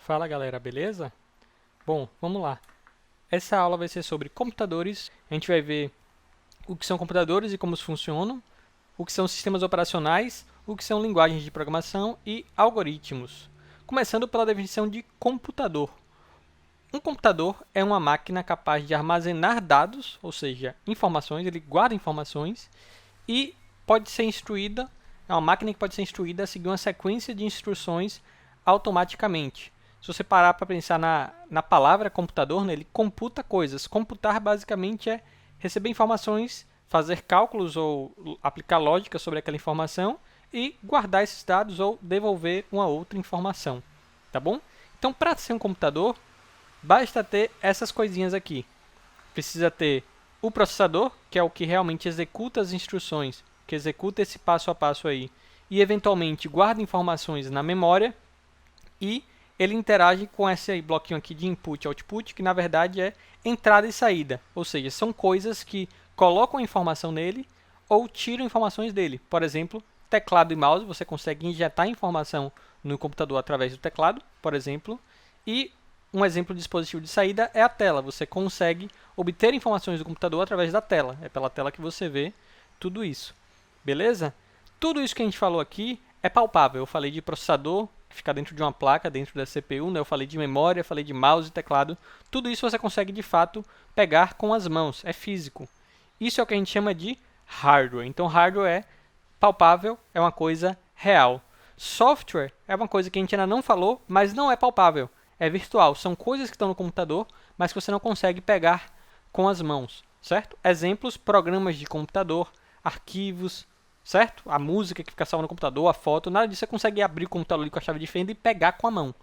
Fala galera, beleza? Bom, vamos lá. Essa aula vai ser sobre computadores. A gente vai ver o que são computadores e como eles funcionam, o que são sistemas operacionais, o que são linguagens de programação e algoritmos. Começando pela definição de computador. Um computador é uma máquina capaz de armazenar dados, ou seja, informações, ele guarda informações e pode ser instruída, é uma máquina que pode ser instruída a seguir uma sequência de instruções automaticamente. Se você parar para pensar na palavra computador, né, ele computa coisas. Computar basicamente é receber informações, fazer cálculos ou aplicar lógica sobre aquela informação e guardar esses dados ou devolver uma outra informação. Tá bom? Então, para ser um computador, basta ter essas coisinhas aqui. Precisa ter o processador, que é o que realmente executa as instruções, que executa esse passo a passo aí, e eventualmente guarda informações na memória, e ele interage com esse bloquinho aqui de input e output, que na verdade é entrada e saída, ou seja, são coisas que colocam informação nele ou tiram informações dele. Por exemplo, teclado e mouse, você consegue injetar informação no computador através do teclado, por exemplo, e um exemplo de dispositivo de saída é a tela. Você consegue obter informações do computador através da tela. É pela tela que você vê tudo isso. Beleza? Tudo isso que a gente falou aqui é palpável. Eu falei de processador, que fica dentro de uma placa, dentro da CPU, né? Eu falei de memória, falei de mouse e teclado. Tudo isso você consegue, de fato, pegar com as mãos. É físico. Isso é o que a gente chama de hardware. Então, hardware é palpável, é uma coisa real. Software é uma coisa que a gente ainda não falou, mas não é palpável. É virtual. São coisas que estão no computador, mas que você não consegue pegar com as mãos, certo? Exemplos, programas de computador, arquivos, certo? A música que fica salva no computador, a foto, nada disso você consegue abrir o computador ali com a chave de fenda e pegar com a mão.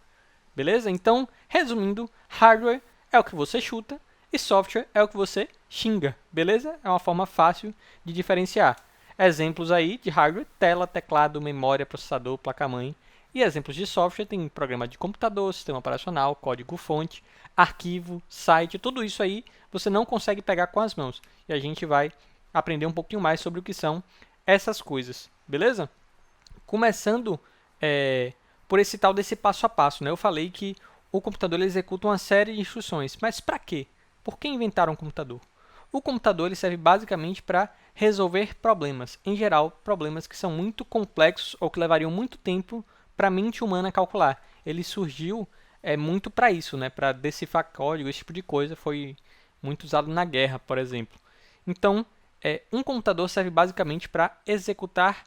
Beleza? Então, resumindo, hardware é o que você chuta e software é o que você xinga. Beleza? É uma forma fácil de diferenciar. Exemplos aí de hardware: tela, teclado, memória, processador, placa-mãe. E exemplos de software: tem programa de computador, sistema operacional, código-fonte, arquivo, site, tudo isso aí você não consegue pegar com as mãos. E a gente vai aprender um pouquinho mais sobre o que são essas coisas, beleza? Começando por esse tal desse passo a passo, né? Eu falei que o computador ele executa uma série de instruções, mas para quê? Por que inventaram um computador? O computador ele serve basicamente para resolver problemas, em geral, problemas que são muito complexos ou que levariam muito tempo para a mente humana calcular. Ele surgiu muito para isso, né? Para decifrar código, esse tipo de coisa, foi muito usado na guerra, por exemplo. Então, um computador serve basicamente para executar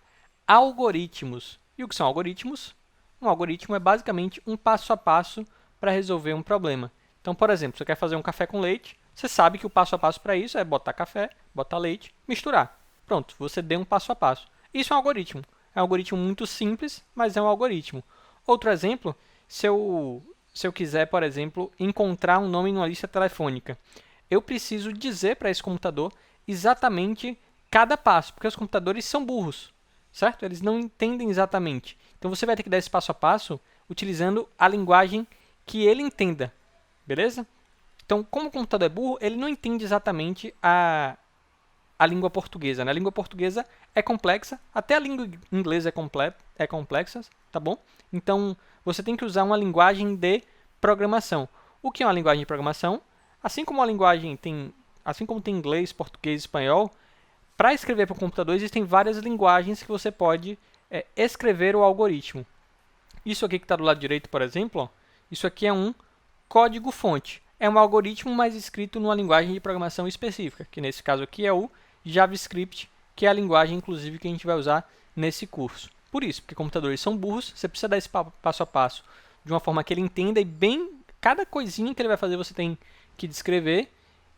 algoritmos. E o que são algoritmos? Um algoritmo é basicamente um passo a passo para resolver um problema. Então, por exemplo, você quer fazer um café com leite, você sabe que o passo a passo para isso é botar café, botar leite, misturar. Pronto, você deu um passo a passo. Isso é um algoritmo. É um algoritmo muito simples, mas é um algoritmo. Outro exemplo, se eu quiser, por exemplo, encontrar um nome em uma lista telefônica, eu preciso dizer para esse computador exatamente cada passo, porque os computadores são burros, certo? Eles não entendem exatamente. Então, você vai ter que dar esse passo a passo utilizando a linguagem que ele entenda, beleza? Então, como o computador é burro, ele não entende exatamente a língua portuguesa, né? A língua portuguesa é complexa, até a língua inglesa é complexa, tá bom? Então, você tem que usar uma linguagem de programação. O que é uma linguagem de programação? Assim como tem inglês, português e espanhol, para escrever para o computador existem várias linguagens que você pode escrever o algoritmo. Isso aqui que está do lado direito, por exemplo, ó, isso aqui é um código-fonte. É um algoritmo, mas escrito numa linguagem de programação específica, que nesse caso aqui é o JavaScript, que é a linguagem, inclusive, que a gente vai usar nesse curso. Por isso, porque computadores são burros, você precisa dar esse passo a passo de uma forma que ele entenda e bem cada coisinha que ele vai fazer você tem que descrever.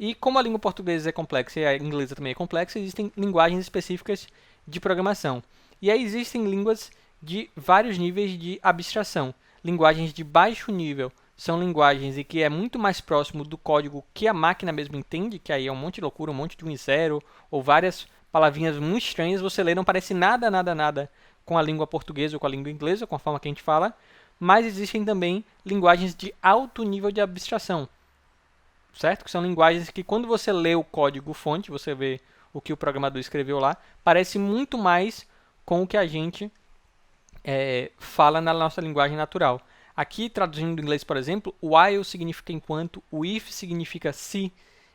E como a língua portuguesa é complexa e a inglesa também é complexa, existem linguagens específicas de programação. E aí existem línguas de vários níveis de abstração. Linguagens de baixo nível são linguagens em que é muito mais próximo do código que a máquina mesmo entende, que aí é um monte de loucura, um monte de 1 e 0, ou várias palavrinhas muito estranhas, você lê, não parece nada, nada, nada com a língua portuguesa ou com a língua inglesa, com a forma que a gente fala, mas existem também linguagens de alto nível de abstração, certo? Que são linguagens que quando você lê o código-fonte, você vê o que o programador escreveu lá, parece muito mais com o que a gente fala na nossa linguagem natural. Aqui, traduzindo do inglês, por exemplo, o while significa enquanto, o if significa se.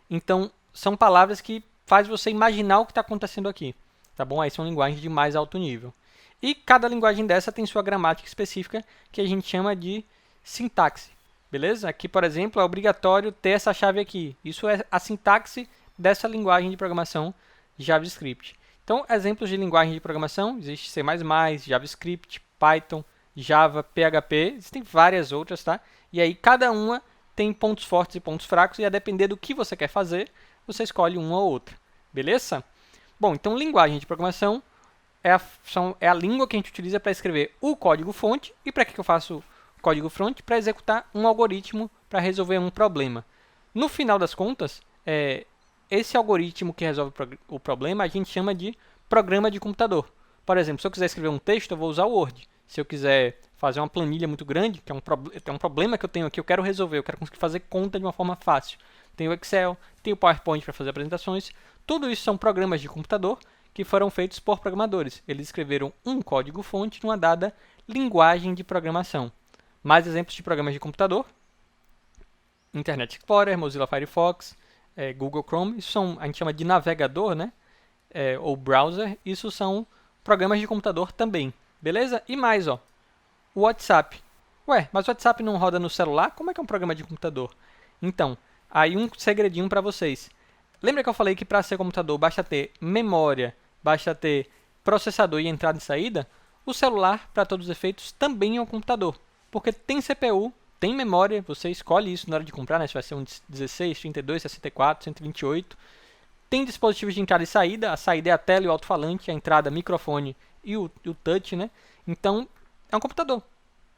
Então, são palavras que faz você imaginar o que está acontecendo aqui. Tá bom? Aí são linguagens de mais alto nível. E cada linguagem dessa tem sua gramática específica, que a gente chama de sintaxe. Beleza? Aqui, por exemplo, é obrigatório ter essa chave aqui. Isso é a sintaxe dessa linguagem de programação JavaScript. Então, exemplos de linguagem de programação, existe C++, JavaScript, Python, Java, PHP, existem várias outras, tá? E aí, cada uma tem pontos fortes e pontos fracos, e a depender do que você quer fazer, você escolhe uma ou outra. Beleza? Bom, então, linguagem de programação é a língua que a gente utiliza para escrever o código-fonte. E para que eu faço código-fonte? Para executar um algoritmo para resolver um problema. No final das contas, esse algoritmo que resolve o problema a gente chama de programa de computador. Por exemplo, se eu quiser escrever um texto, eu vou usar o Word. Se eu quiser fazer uma planilha muito grande, que é um problema que eu tenho aqui, eu quero resolver, eu quero conseguir fazer conta de uma forma fácil. Tem o Excel, tem o PowerPoint para fazer apresentações. Tudo isso são programas de computador que foram feitos por programadores. Eles escreveram um código-fonte numa dada linguagem de programação. Mais exemplos de programas de computador: Internet Explorer, Mozilla Firefox, Google Chrome. Isso a gente chama de navegador, né? Ou browser. Isso são programas de computador também. Beleza? E mais, ó, o WhatsApp. Ué, mas o WhatsApp não roda no celular? Como é que é um programa de computador? Então, aí um segredinho para vocês. Lembra que eu falei que para ser computador basta ter memória, basta ter processador e entrada e saída? O celular, para todos os efeitos, também é um computador, porque tem CPU, tem memória, você escolhe isso na hora de comprar, né? Se vai ser um 16, 32, 64, 128. Tem dispositivos de entrada e saída, a saída é a tela e o alto-falante, a entrada, microfone e o touch, né? Então, é um computador.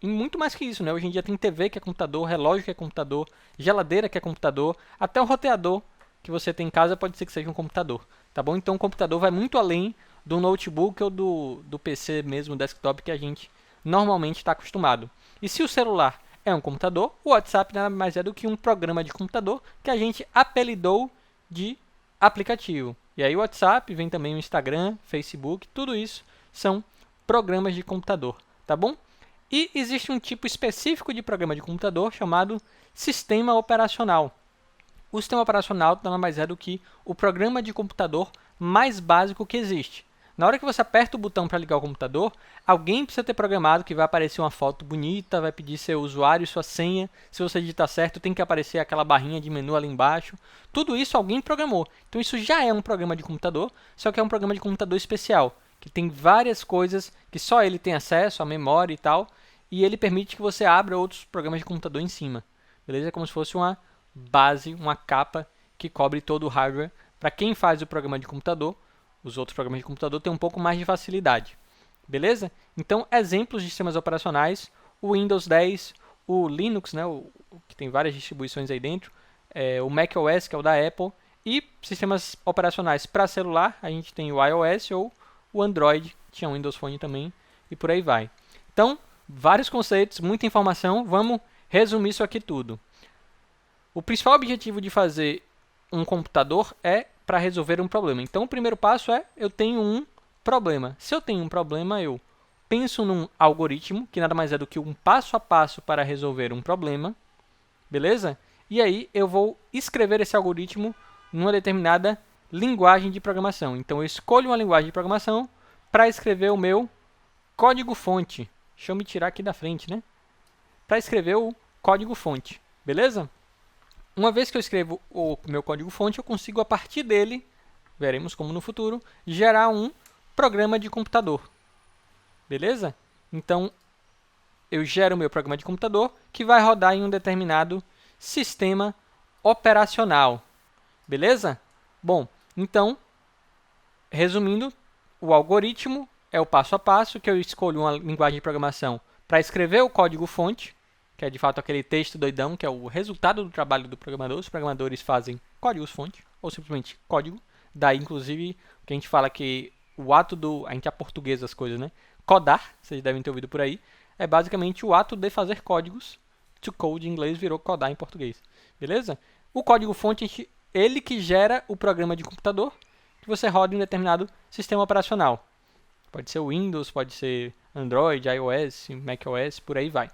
E muito mais que isso, né? Hoje em dia tem TV que é computador, relógio que é computador, geladeira que é computador, até o roteador que você tem em casa pode ser que seja um computador, tá bom? Então, o computador vai muito além do notebook ou do PC mesmo, desktop, que a gente normalmente está acostumado. E se o celular é um computador, o WhatsApp nada mais é do que um programa de computador que a gente apelidou de aplicativo. E aí o WhatsApp, vem também o Instagram, Facebook, tudo isso são programas de computador, tá bom? E existe um tipo específico de programa de computador chamado sistema operacional. O sistema operacional nada mais é do que o programa de computador mais básico que existe. Na hora que você aperta o botão para ligar o computador, alguém precisa ter programado que vai aparecer uma foto bonita, vai pedir seu usuário e sua senha. Se você digitar certo, tem que aparecer aquela barrinha de menu ali embaixo. Tudo isso alguém programou. Então isso já é um programa de computador, só que é um programa de computador especial, que tem várias coisas que só ele tem acesso, a memória e tal, e ele permite que você abra outros programas de computador em cima. Beleza? É como se fosse uma base, uma capa que cobre todo o hardware. Para quem faz o programa de computador, os outros programas de computador têm um pouco mais de facilidade. Beleza? Então, exemplos de sistemas operacionais: o Windows 10, o Linux, né, que tem várias distribuições aí dentro, o macOS, que é o da Apple, e sistemas operacionais para celular, a gente tem o iOS ou o Android, tinha o Windows Phone também, e por aí vai. Então, vários conceitos, muita informação, vamos resumir isso aqui tudo. O principal objetivo de fazer um computador é para resolver um problema. Então, o primeiro passo é: eu tenho um problema. Se eu tenho um problema, eu penso num algoritmo, que nada mais é do que um passo a passo para resolver um problema. Beleza? E aí, eu vou escrever esse algoritmo numa determinada linguagem de programação. Então, eu escolho uma linguagem de programação para escrever o meu código-fonte. Deixa eu me tirar aqui da frente, né? Para escrever o código-fonte. Beleza? Uma vez que eu escrevo o meu código-fonte, eu consigo, a partir dele, veremos como no futuro, gerar um programa de computador. Beleza? Então, eu gero o meu programa de computador, que vai rodar em um determinado sistema operacional. Beleza? Bom, então, resumindo, o algoritmo é o passo a passo, que eu escolho uma linguagem de programação para escrever o código-fonte, que é de fato aquele texto doidão, que é o resultado do trabalho do programador. Os programadores fazem códigos-fonte, ou simplesmente código. Daí, inclusive, que a gente fala que o ato a gente aportuguesa as coisas, né? Codar, vocês devem ter ouvido por aí, é basicamente o ato de fazer códigos. To code em inglês virou codar em português. Beleza? O código-fonte, ele que gera o programa de computador que você roda em um determinado sistema operacional. Pode ser o Windows, pode ser Android, iOS, macOS, por aí vai.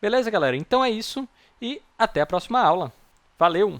Beleza, galera? Então é isso e até a próxima aula. Valeu!